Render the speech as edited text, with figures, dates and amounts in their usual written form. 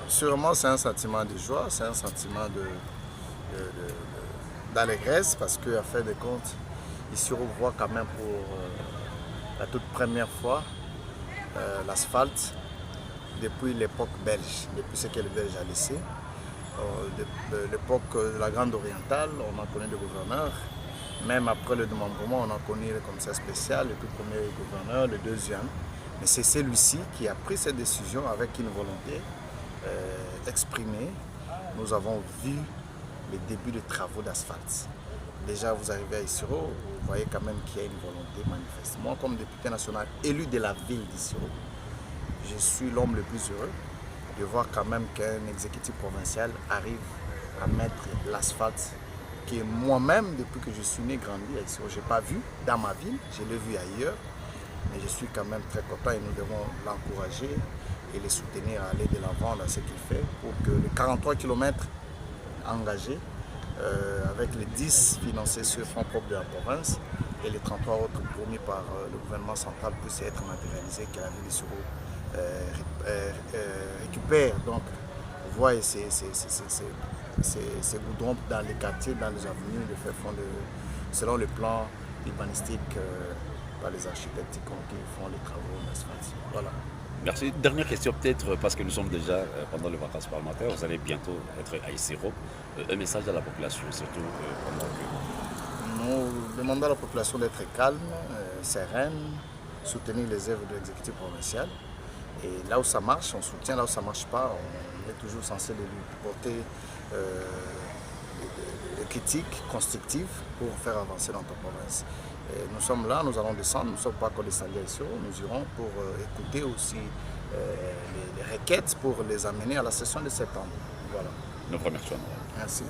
Sûrement, c'est un sentiment de joie, c'est un sentiment d'allégresse parce qu'à fin de compte, ici on voit quand même pour la toute première fois l'asphalte depuis l'époque belge, depuis ce que le Belge a laissé. De l'époque de la Grande Orientale, on en connaît le gouverneur. Même après le démembrement, on en connaît le commissaire spécial, le tout premier gouverneur, le deuxième. Mais c'est celui-ci qui a pris cette décision avec une volonté exprimée. Nous avons vu les débuts de travaux d'asphalte. Déjà, vous arrivez à Isiro, vous voyez quand même qu'il y a une volonté manifeste. Moi, comme député national élu de la ville d'Isiro, je suis l'homme le plus heureux de voir quand même qu'un exécutif provincial arrive à mettre l'asphalte que moi-même, depuis que je suis né, grandi à Isiro, je n'ai pas vu dans ma ville, je l'ai vu ailleurs, mais je suis quand même très content et nous devons l'encourager et le soutenir à aller de l'avant dans ce qu'il fait pour que les 43 km engagés, avec les 10 financés sur fonds propres de la province et les 33 autres promis par le gouvernement central puissent être matérialisés, que la ville d'Isiro récupère donc voie ces goudrons dans les quartiers, dans les avenues, de faire fond selon le plan urbanistique par les architectes qui font les travaux d'asphalte. Voilà. Merci. Dernière question peut-être, parce que nous sommes déjà pendant les vacances parlementaires, vous allez bientôt être à Isiro. Un message à la population, surtout pendant que... Nous demandons à la population d'être calme, sereine, soutenir les œuvres de l'exécutif provincial. Et là où ça marche, on soutient, là où ça ne marche pas, on est toujours censé lui porter des critiques constructives pour faire avancer notre province. Et nous sommes là, nous allons descendre, nous ne sommes pas encore descendus ici, nous irons pour écouter aussi les requêtes pour les amener à la session de septembre. Voilà. Nous remercions. Merci.